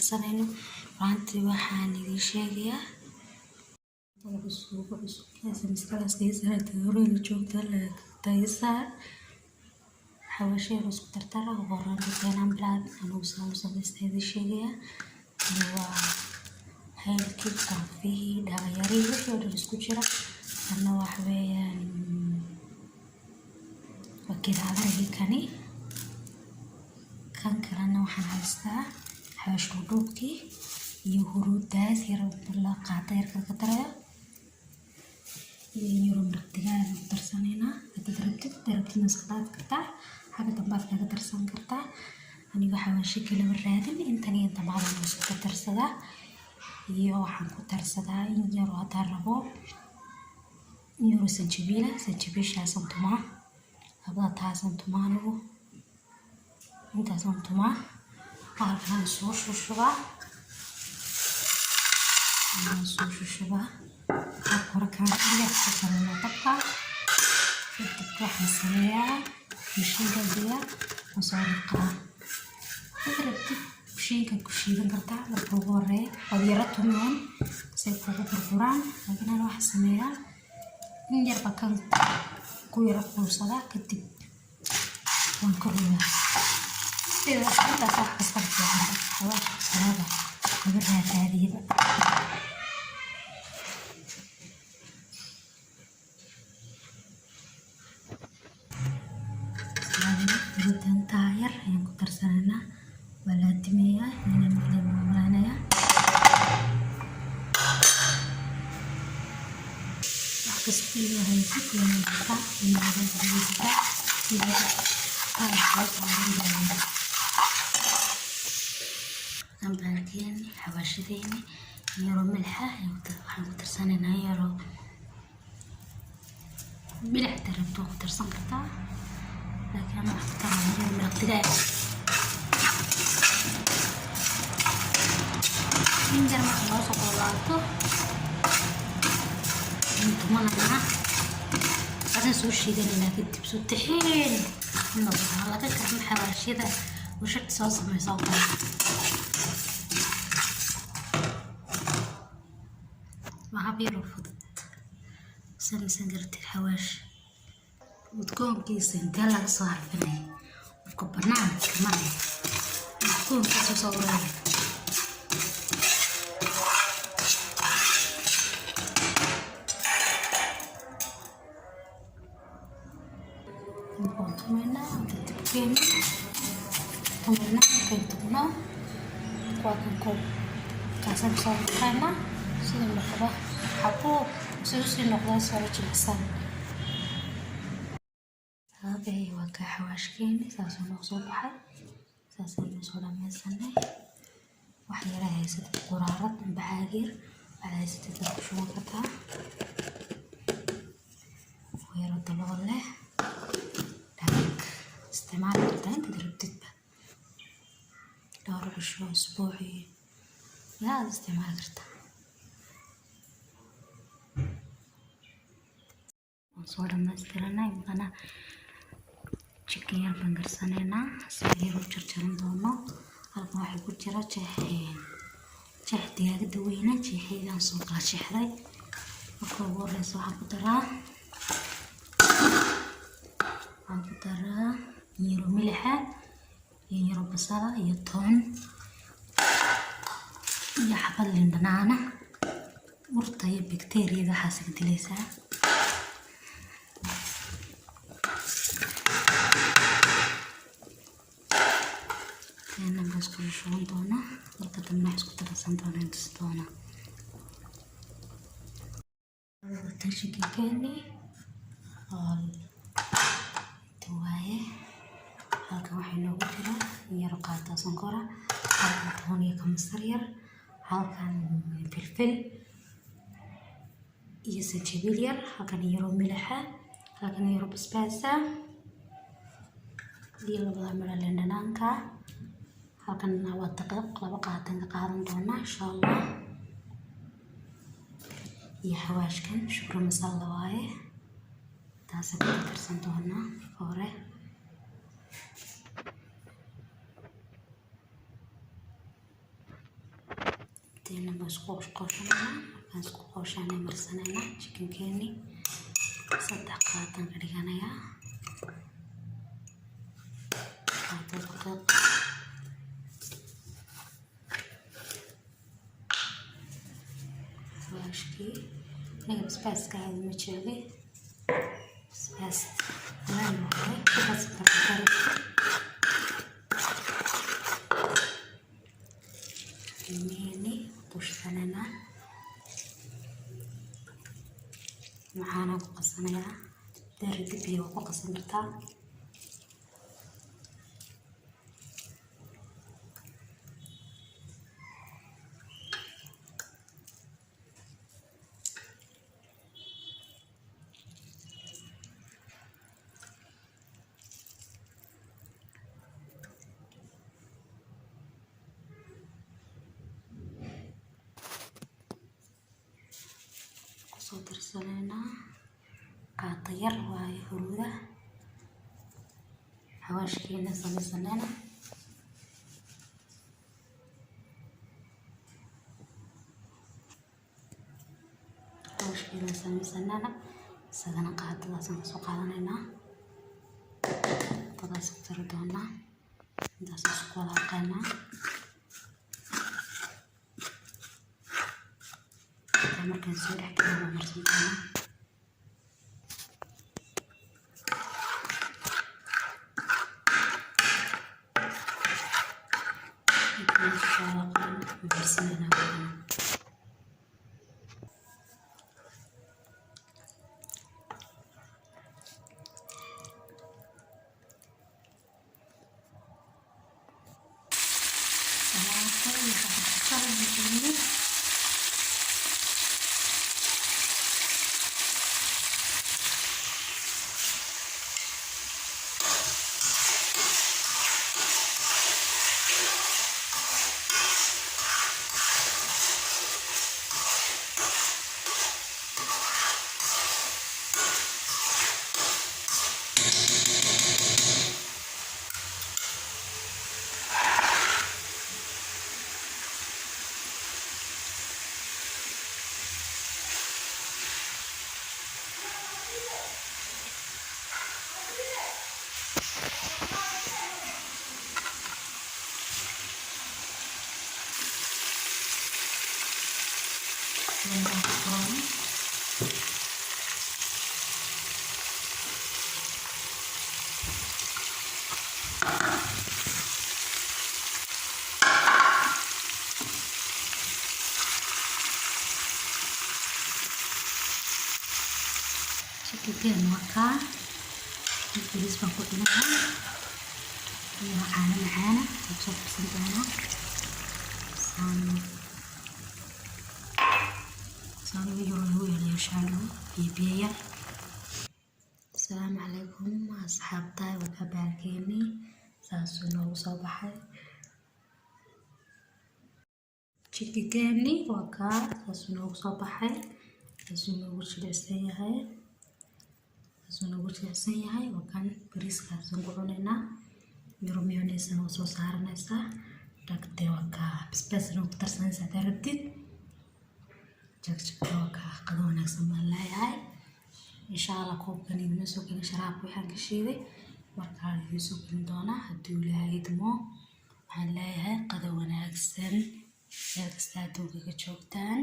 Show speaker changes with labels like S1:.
S1: darsanayno. Maanta waxaan idin sheegayaa suugo cusub miskaas geesarata hore joogta la taysaar xawashee isku tartara horaan keenan bilaad anuu samaystay idin sheegayaa waa heelkii kafii dhagayari wixii dhan isku jira ana wax weeyaan wakiraadii kan kalena waxaan haystaa xawash dhubkii iyo huruudaas yar la qaatay ka taraya iyo martigaan darsanayna hadda rabtid masqaad kartaa xaga dambaad laga darsan kartaa aniga xawashi kala raadin intan iyo damacada isku darsadaa iyo waxaan ku darsadaa in yar oo rabo iyo sanjabiisha santuma abada taasan tumaanigu inta santuma halkan soo shushuba korkaan iyo xasanna tabka waxaan sameeyaa mishiinka biya masarqa mishiinka ku shiidan kartaa marka ugu horeeya oo yara tumaan say kugu burburaan laakiin ana waxaan sameeyaa in yar bakan ku yara quusada kadib waan ku ridaa sida intaas wax kasta fiican xawaash salada laga raadiyo dan tayar yang ku darsanayna wala dimiya inaan malaynaya wax kasta yahay inaan ka نبالكين حواشيني يرو ملحة waxaan ku darsanayna yaro milix darabto ku darsan kartaa laakiin wax ka taraya martiga inta ma loo soo qaato inta mana asan soo shiidanayna kadib soo taxiin inuu laga karin xawaashida وشفت صوص ما يصور مع بيرو فضت سنقرت الحواش وتكون كيس انت لا صاحب فني وكبرناه كمان وتكون كيس صورة نحط منها وتتبين kemudian bentuknya kuatkan kok kasar karena sudah berubah aku sudah noklas suara jelasan tapi waktu hawashkin sasa nokso bahai sasa sudah mesanai wahyara hasil qurarat bahagir ada hasil terkushuma kata wahyara taloleh dak istimal kita tidak دور عشرة أسبوعي لا استعمال كرتا وصورة مستلنا يبقى تشكير بنقرسانينا سيرو تشرشرين دوما هلقا waxay ku jira jeex digaag daweyna jeexeedan soo kala shixray marka ugu horeysa waxaan ku daraa yiro milixa iyo basala iyo toon iyo xabad liin dhanaan urta iyo bakteeriyada xasaga dilaysa kana bas ku shuban doona marka dambe isku darsan doona inta doona tashiki keeni oo tuwaye halkan waxay noogu jira yar qaata sonkora halkan toon iyo kamsar yar halkan filfil iyo sanjabiil yar halkan yaro milixa halkan yaro basbaasa iyo labada mara liin dhanaanka halkan waa daqiiq laba qaatan ka qaadan doona insha Allah iyo xawaashkan shukran masala waaye taas ka darsan doona hore دينا مسقوش قوشنا مسقوش قوشنا مرسنا chicken كيني صدق قاطن كريانا يا قاطن واشكي نجيب سباس قاعد متشابه سباس لا نوعي بس كتر ini tushkanana معانا بقصنا داري دبي وقصنا تا صدر سننا قاطير واي هروده حواشكينا سننا حواشكينا سننا سدنا قاطدا سنسو قادنينا قاطدا سكتردونا داس سكو لاقينا markaan soo dhex galno waa marsan doonaa chicken waka البريز بنقول لها معانا وصوب سنتنا صانو يروحوا إلى يشعلوا يبيع. السلام عليكم أصحابتي وكباركيني ساسونو صباحي chicken waka ساسونو صباحي ساسونو وشلسية سنوغو جلسان yahay wakan bariiskaas aan ku cunaynaa miro mayonnaise oo soo saaranaysa dhagte waka basbaas oo ku darsanaysa darabtid jagjagta waka qado wanaagsan baan leeyahay insha Allah koobkan idin soo gelin sharaab waxaan ka shiiday markaa idin soo gelin doonaa haddii Ilaahay idmo waxaan leeyahay qado wanaagsan meel kasta adduunka ka joogtaan.